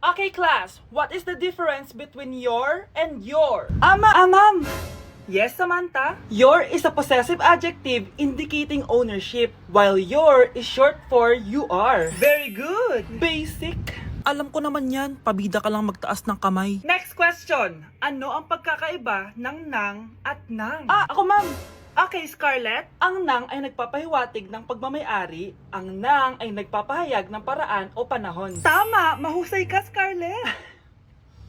Okay, class, what is the difference between your and your? Ma'am! Yes, Samantha? Your is a possessive adjective indicating ownership, while your is short for you are. Very good! Basic! Alam ko naman yan, pabida ka lang magtaas ng kamay. Next question. Ano ang pagkakaiba ng nang at nang? Ako ma'am! Okay, Scarlett. Ang nang ay nagpapahiwatig ng pagmamayari, ang nang ay nagpapahayag ng paraan o panahon. Tama! Mahusay ka, Scarlett!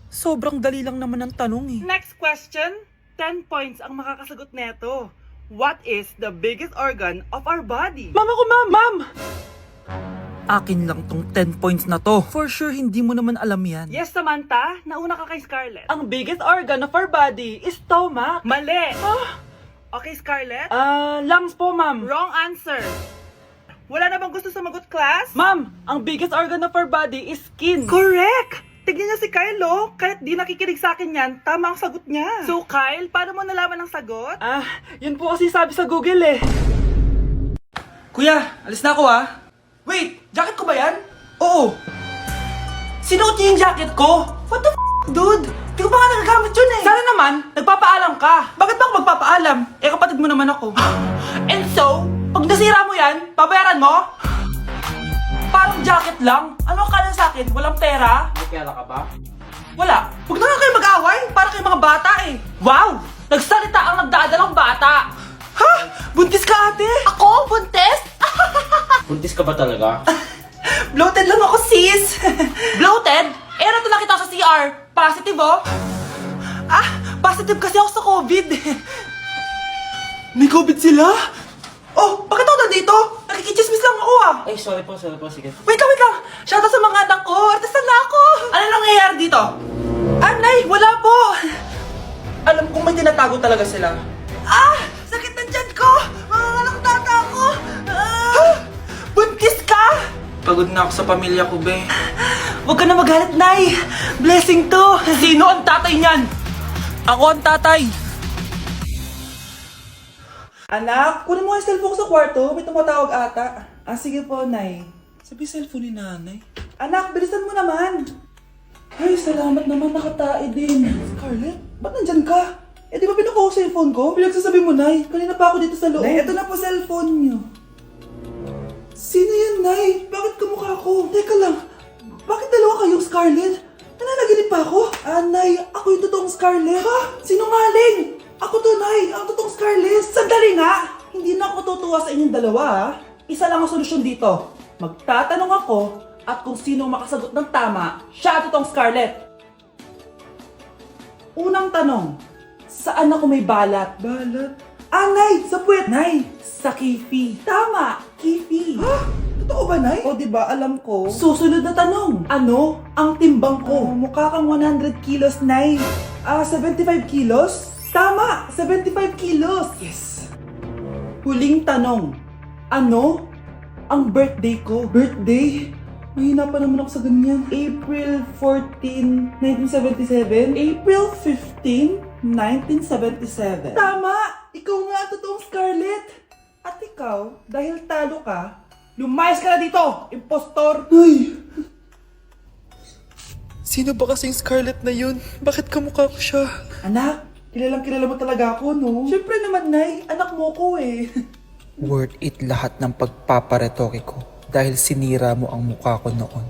Sobrang dali lang naman ang tanong eh. Next question. 10 points ang makakasagot neto. What is the biggest organ of our body? Ma'am ako, ma'am! Ma'am! Akin lang tong 10 points na to. For sure, hindi mo naman alam yan. Yes, Samantha. Nauna ka kay Scarlett. Ang biggest organ of our body is stomach. Mali! Okay, Scarlett? Lungs po, ma'am. Wrong answer. Wala na bang gusto sumagot, class? Ma'am, ang biggest organ of our body is skin. Correct! Tignan niya si Kyle, oh. Kahit di nakikinig sa akin yan, tama ang sagot niya. So, Kyle, paano mo nalaman ang sagot? Yun po kasi sabi sa Google eh. Kuya, alis na ako ah. Wait, jacket ko ba yan? Oo. Sinuot niya yung jacket ko? What the dude? Di ko pa nga nagagamit yun eh. Sana naman, nagpapaalam ka. Bakit ba ako magpapaalam? Eh, kapatid mo naman ako. And so, pag nasira mo yan, babayaran mo? Parang jacket lang. Ano ang kala sa akin? Walang pera? May pera ka ba? Wala. Huwag na nga kayo mag-away. Para kayo mga bata eh. Wow! Nagsalita ang nagdadalang bata. Ha? Buntis ka ate? Ako? Buntis? Buntis ka ba talaga? Bloated lang ako sis. Bloated? Eh, nato lang kita sa CR. Positive oh. Positive kasi ako sa COVID. May COVID sila? Oh, bakit ako nandito? Nakikichismis lang ako ah. Ay, sorry po, sige. Wait lang. Shoutout sa mga anak ko. Artisan na ako. Ano nangyayari dito? Nay, wala po. Alam kong may tinatago talaga sila. Sakit ng tiyan ko. Mga tata ako. Buntis ka? Pagod na ako sa pamilya ko, be. Huwag ka na magalit, Nay. Blessing to. Sino ang tatay niyan? Ako ang tatay. Anak, kunin mo yung cellphone ko sa kwarto. May tumatawag ata. Sige po, Nay. Sabi cellphone ni nanay. Anak, bilisan mo naman. Ay, salamat naman. Nakatae din. Scarlett, ba't nandyan ka? Eh, di ba pinukuha ko sa phone ko? Pinagsasabi mo, Nay. Kanina pa ako dito sa loob. Nay, ito na po cellphone niyo. Sino yan, Nay? Bakit kamukha ko? Teka lang. Bakit dalawa kayong Scarlett? Nananaginip pa ako? Nay, ako yung totoong Scarlett. Ha? Sinungaling! Ako to, Nay. Ang totoong Scarlett. Sandali nga! Hindi na ako tutuwa sa inyong dalawa, ha? Isa lang ang solusyon dito. Magtatanong ako at kung sino makasagot ng tama, siya ang totoong Scarlett. Unang tanong, saan ako may balat? Balat? Nay! Sa puwet! Nay! Sa kifi. Tama! Kifi. Ha? Totoo ba, Nay? O, diba? Alam ko. Susunod na tanong. Ano ang timbang ko? Mukha kang 100 kilos, Nay. 75 kilos? Tama! 75 kilos! Yes! Huling tanong. Ano ang birthday ko? Birthday? Mahina pa naman ako sa ganyan. April 14, 1977? April 15, 1977. Tama! Ikaw nga ang totoong Scarlett! At ikaw, dahil talo ka, lumayas ka na dito! Impostor! Ay! Sino ba kasing Scarlett na yun? Bakit kamukha ko siya? Anak, kilalang kilala mo talaga ako, no? Siyempre naman, Nay. Anak mo ko eh. Worth it lahat ng pagpaparetoke ko dahil sinira mo ang mukha ko noon.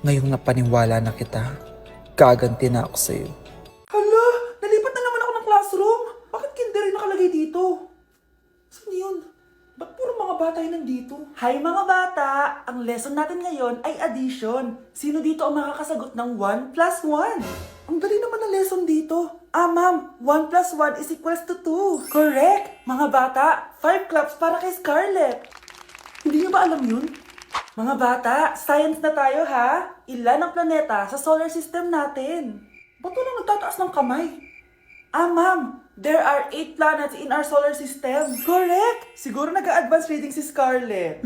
Ngayong napaniwala na kita, gaganti na ako sa'yo. Hala, nalipat na naman ako ng classroom. Bakit kinder yung nakalagay dito? Saan yun? Ba't puro mga bata yung nandito? Hi mga bata! Ang lesson natin ngayon ay addition. Sino dito ang makakasagot ng 1 plus 1? Ang dali naman ang lesson dito. Ma'am, 1 plus 1 is equals to 2. Correct! Mga bata, 5 claps para kay Scarlett. Hindi niyo ba alam yun? Mga bata, science na tayo ha? Ilan ang planeta sa solar system natin? Ba't walang nagtataas ng kamay? Ma'am, there are 8 planets in our solar system. Correct! Siguro nag-a-advance reading si Scarlett.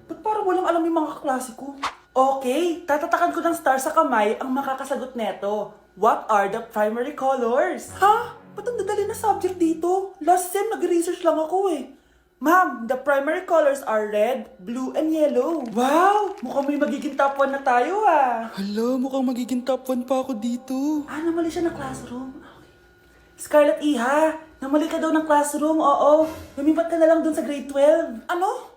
Ba't parang walang alam yung mga kaklase ko? Okay, tatatakan ko ng star sa kamay ang makakasagot neto. What are the primary colors? Ha? Ba't ang dadali na subject dito? Last sem, nag-research lang ako eh. Ma'am, the primary colors are red, blue, and yellow. Wow! Mukhang may magiging top 1 na tayo ah. Hala, mukhang magiging top 1 pa ako dito. Ah, namali siya ng classroom. Okay. Scarlett Iha, namali ka daw ng classroom, oo. Lumipat ka na lang dun sa grade 12. Ano?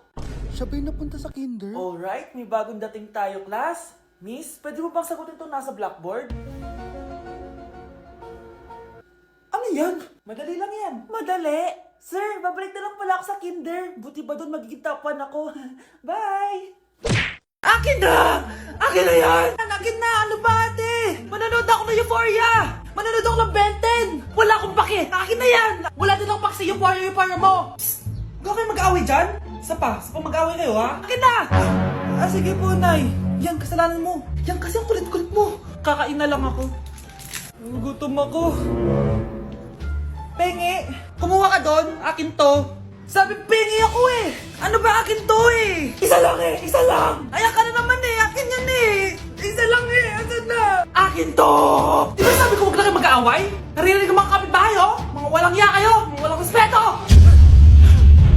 Siya ba'y napunta sa kinder? Alright, may bagong dating tayo, class. Miss, pwede mo bang sagutin itong nasa blackboard? Ano yan? Madali lang yan. Madali? Sir, babalik na lang pala ako sa kinder. Buti ba doon magiging top 1 ako? Bye! Akin na! Akin na yan! Akin na! Ano ba ate? Manonood ako ng Euphoria! Manonood ako ng Ben 10! Wala akong pake! Akin na yan! Wala din akong pake sa Euphoria mo! Psst! Huwag kayo mag-away dyan? Sa pa mag-away kayo ha? Akin na! Sige po, Nay. Yan, kasalanan mo. Yan kasi ang kulit-kulit mo. Kakain na lang ako. Gutom ako. Pengi! Kumuha ka doon! Akin to! Sabi, pengi ako eh! Ano ba akin to eh? Isa lang eh! Isa lang! Ayan ka na naman eh! Akin yan eh! Isa lang eh! Asan na? Akin to! Di ba sabi ko huwag na kayo mag-aaway? Naririnig ang mga kapitbahay oh! Mga walang iya kayo! Mga walang respeto!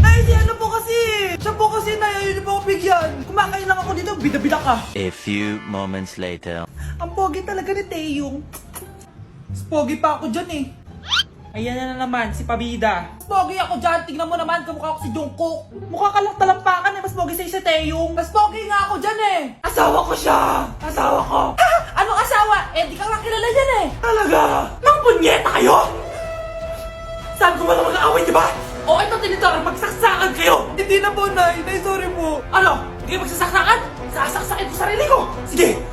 Ay, di ano po kasi! Siya po kasi na yun po ako bigyan! Kumakain lang ako dito, bida-bida ka! A few moments later. Ang pogi talaga ni Taeyong. Mas pogi pa ako dyan eh. Ayan na naman, si Pabida. Mas pogi ako dyan, tignan mo naman, kamukha ako si Jungkook. Mukha ka lang talampakan eh, mas pogi sa'yo si Taeyong. Mas pogi nga ako dyan eh. Asawa ko siya! Asawa ko! Ha? Anong asawa? Eh, di ka nga kilala dyan eh. Talaga? Mga punyeta kayo? Saan ko wala mag-aaway, di ba? O, ito tinitora, magsaksakan kayo! Hindi na po, Nay. Nay, sorry po. Ano? Hindi kayo magsasaksakan? Sasaksakin ko sarili ko! Sige!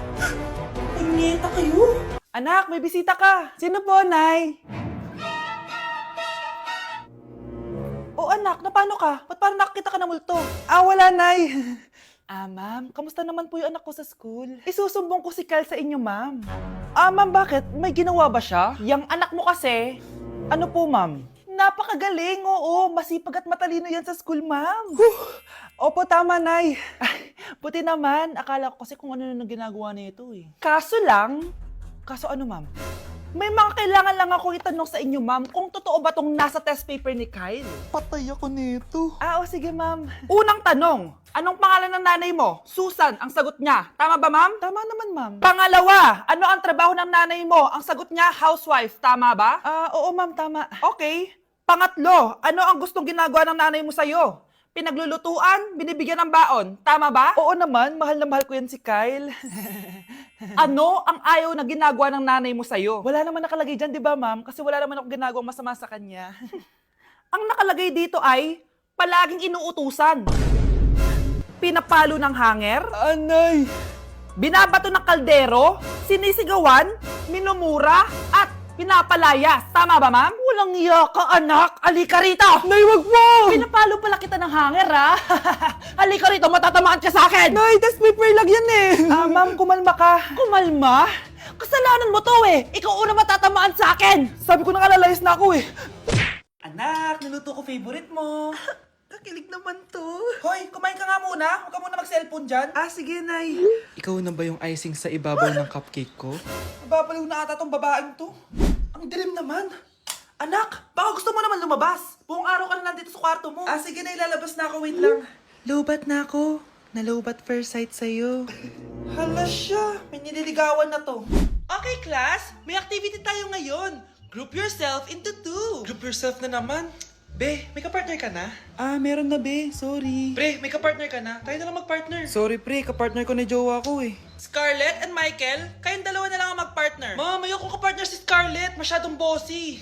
Punyeta kayo? Anak, may bisita ka. Sino po, Nay? O anak, na paano ka? Ba't parang nakakita ka na multo? Ah, wala, Nay. Ma'am, kamusta naman po yung anak ko sa school? Isusumbong ko si Kyle sa inyo, ma'am. Ma'am, bakit? May ginawa ba siya? Yang anak mo kasi, ano po, ma'am? Napakagaling, oo. Masipag at matalino yan sa school, ma'am. Opo, tama, Nay. Ay, buti naman. Akala ko kasi kung ano na ginagawa nito eh. Kaso ano, ma'am? May mga kailangan lang ako itanong sa inyo, ma'am, kung totoo ba tong nasa test paper ni Kyle? Patay ako nito. O sige, ma'am. Unang tanong, anong pangalan ng nanay mo? Susan, ang sagot niya. Tama ba, ma'am? Tama naman, ma'am. Pangalawa, ano ang trabaho ng nanay mo? Ang sagot niya, housewife. Tama ba? Oo, ma'am, tama. Okay. Pangatlo, ano ang gustong ginagawa ng nanay mo sa'yo? Pinaglulutuan, binibigyan ng baon. Tama ba? Oo naman, mahal na mahal ko yan si Kyle. Ano ang ayaw na ginagawa ng nanay mo sa'yo? Wala naman nakalagay dyan, di ba, ma'am? Kasi wala naman ako ginagawang masama sa kanya. Ang nakalagay dito ay palaging inuutusan. Pinapalo ng hanger. Anay! Binabato ng kaldero. Sinisigawan. Minumura. At pinapalayas. Tama ba, ma'am? Walang iya ka, anak. Halika rito. Nay, wag mo! Pinapalo pala kita ng hanger, ha? Halika rito, matatamaan ka sa akin. Nay, test paper lang yan eh. Ma'am, kumalma ka. Kumalma? Kasalanan mo to eh. Ikaw una matatamaan sa akin. Sabi ko nakalayas na ako eh. Anak, niluto ko favorite mo. Kakilig naman to. Hoy, kumain ka nga muna. Huwag ka muna mag-cellphone dyan. Sige, Nay. Ikaw na ba yung icing sa ibabaw ng cupcake ko? Nababaliw na ata tong babaeng to. Ang dilim naman. Anak, baka gusto mo naman lumabas. Buong araw ka na nandito sa kwarto mo. Sige na, ilalabas na ako. Wait lang. Lobat na ako. Nalobat first sight sa'yo. Hala siya. May nililigawan na to. Okay, class. May activity tayo ngayon. Group yourself into two. Group yourself na naman. Be, may kapartner ka na? Meron na be. Sorry. Pre, may kapartner ka na? Tayo na lang magpartner. Sorry pre, kapartner ko na jowa ko eh. Scarlett and Michael, kayong dalawa na lang ang magpartner. Ma'am, ayoko kapartner si Scarlett. Masyadong bossy.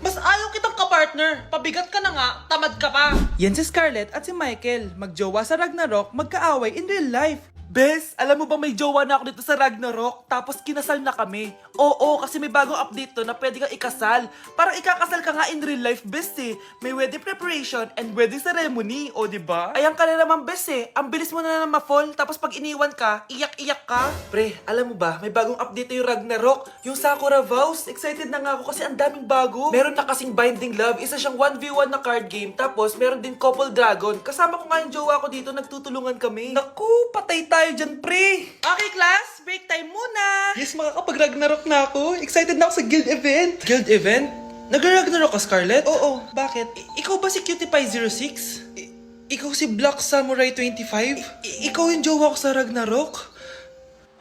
Mas ayaw kitang kapartner. Pabigat ka na nga, tamad ka pa. Yan si Scarlett at si Michael. Magjowa sa Ragnarok, magkaaway in real life. Bes, alam mo ba may jowa na ako dito sa Ragnarok? Tapos kinasal na kami. Oo, kasi may bagong update to na pwede kang ikasal. Parang ikakasal ka nga in real life, bes eh. May wedding preparation and wedding ceremony, o diba? Ayan ka na naman, bes eh. Ang bilis mo na ma-fall, tapos pag iniwan ka, iyak-iyak ka. Pre, alam mo ba, may bagong update na yung Ragnarok. Yung Sakura Vows. Excited na nga ako kasi ang daming bago. Meron na kasing Binding Love, isa siyang 1v1 na card game. Tapos meron din Couple Dragon. Kasama ko nga yung jowa ko dito, nagtutulungan kami. Naku, patay tayo dyan, pre. Okay, class, break time muna. Yes, makakapag-Ragnarok na ako. Excited na ako sa guild event. Guild event? Nag-Ragnarok ka, Scarlett? Oo, bakit? Ikaw ba si Cutie Pie 06? Ikaw si Black Samurai 25? Ikaw yung jowa ko sa Ragnarok?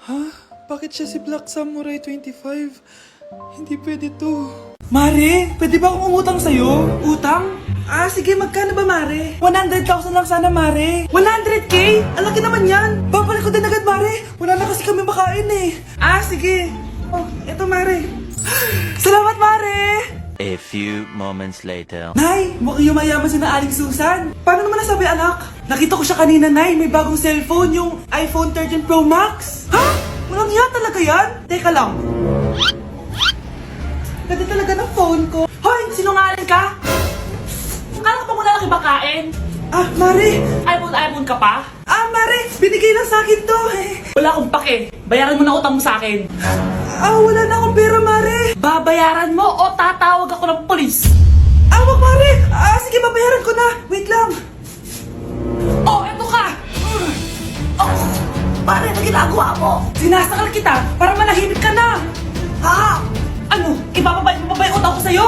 Ha? Bakit siya si Black Samurai 25? Hindi pwede to. Mare, pwede ba akong umutang sa'yo? Utang? Ah, sige, magkano ba, Mare? 100,000 lang sana, Mare. 100K? Ang laki naman yan. Babalik ko din agad, Mare. Wala na kasi kami makain eh. Ah, sige. Oh, eto, Mare. Salamat, Mare! A few moments later. Nay, mukhang yumayaman si na Aling Susan. Paano naman nasabi, anak? Nakita ko siya kanina, Nay. May bagong cellphone, yung iPhone 13 Pro Max. Ha? Walang yan talaga yan? Teka lang. Ganda talaga ng phone ko. Hoy, sinungaling ka? Akala ko pa muna nakibakain. Ah, Mare. iPhone ka pa? Ah, Mare. Binigay lang sa akin to. Wala akong pake. Bayaran mo na utang mo sa akin. Ah, wala na akong pera, Mare. Babayaran mo o tatawag ako ng polis? Ah, wag, Mare. Ah, sige, babayaran ko na. Wait lang. Oh, eto ka! Oh, pare, na ginagawa mo? Sinasakal kita para manahimik ka na! Ha? Ano? Ibababay mo ba yung utang ko sa'yo?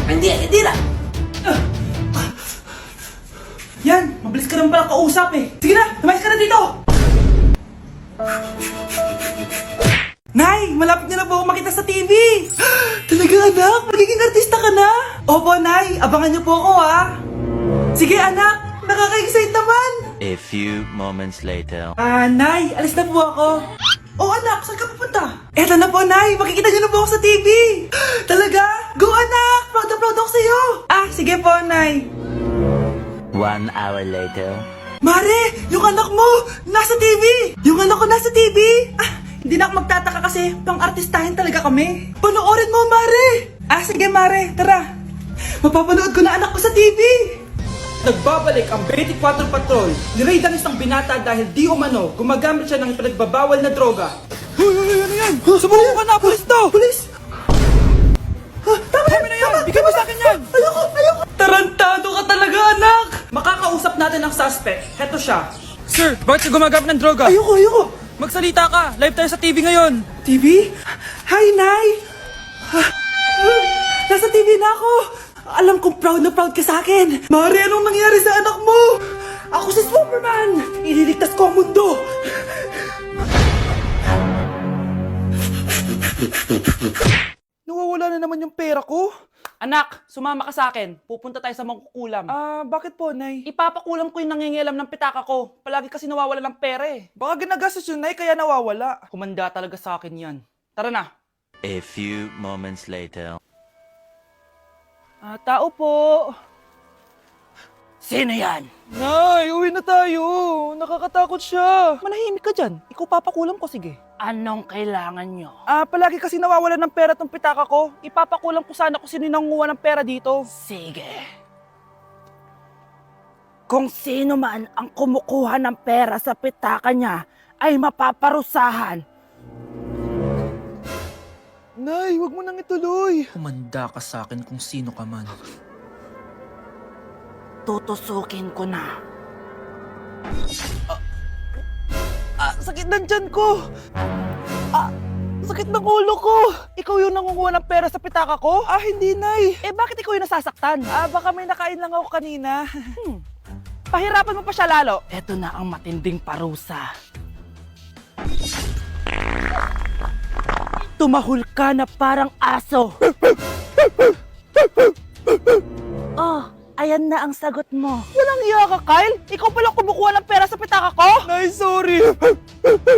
Hindi na! Yan, mabilis ka naman pala kausap eh. Sige na, lumayas ka na dito. Nay, malapit na po ako makita sa TV. Talaga anak, magiging artista ka na. Opo, Nay, abangan niyo po ako ha. Sige anak, nakaka-excite naman. A few moments later. Ah, Nay, alis na po ako. Oh anak, saan ka pupunta? Eto na po, Nay, makikita niyo na po ako sa TV. Talaga? Go anak, proud na proud ako sa'yo. Ah, sige po, Nay. 1 hour later. Mare, yung anak mo, nasa TV! Yung anak ko nasa TV! Ah, hindi na ako magtataka kasi pang-artistahin talaga kami. Panoorin mo, Mare! Ah, sige, Mare, tara. Mapapanood ko na anak ko sa TV! Nagbabalik ang 24 Patrol. Niraid ang isang binata dahil di umano gumagamit siya ng ipinagbabawal na droga. Hoy, ano yan? Sumuko ka na, pulis to! Pulis! Tama na yan! Bigay mo sa akin yan! Ayoko! Tarantado ka talaga, anak! Makakausap natin ang suspect. Heto siya. Sir, bakit ka gumagamit ng droga? Ayoko! Magsalita ka! Live tayo sa TV ngayon! TV? Hi, Nay! Nasa TV na ako! Alam kong proud na proud ka sa akin! Mare, anong nangyari sa anak mo? Ako si Superman! Ililigtas ko ang mundo! Nawawala na naman yung pera ko. Anak, sumama ka sa akin. Pupunta tayo sa mangkukulam. Ah, bakit po, Nay? Ipapakulam ko yung nangingialam ng pitaka ko. Palagi kasi nawawala ng pera eh. Baka ginagastos yun, Nay, kaya nawawala. Kumanda talaga sa akin yan. Tara na. A few moments later. Ah, tao po. Sino yan? Nay, uwi na tayo. Nakakatakot siya. Manahimik ka dyan. Ikaw papakulam ko, sige. Anong kailangan nyo? Ah, palagi kasi nawawala ng pera tong pitaka ko. Ipapakulam ko sana kung sino yung nanguha ng pera dito. Sige. Kung sino man ang kumukuha ng pera sa pitaka niya ay mapaparusahan. Nay, wag mo nang ituloy. Humanda ka sa akin kung sino ka man. Tutusukin ko na. Sakit ng tiyan ko. Sakit ng ulo ko. Ikaw yung nangunguha ng pera sa pitaka ko? Ah, hindi, Nay. Eh bakit ikaw yung nasasaktan? Baka may nakain lang ako kanina. Pahirapan mo pa siya lalo. Eto na ang matinding parusa. Tumahol ka na parang aso. Oh, ayan na ang sagot mo. Walang iya ka, Kyle. Ikaw pala kumukuha ng pera sa pitaka ko? Nay, sorry.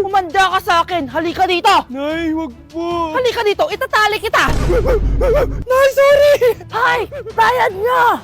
Humanda ka sa akin. Halika dito. Nay, wag po. Halika dito. Itatali kita. Nay, sorry. Hay! Bayad nyo!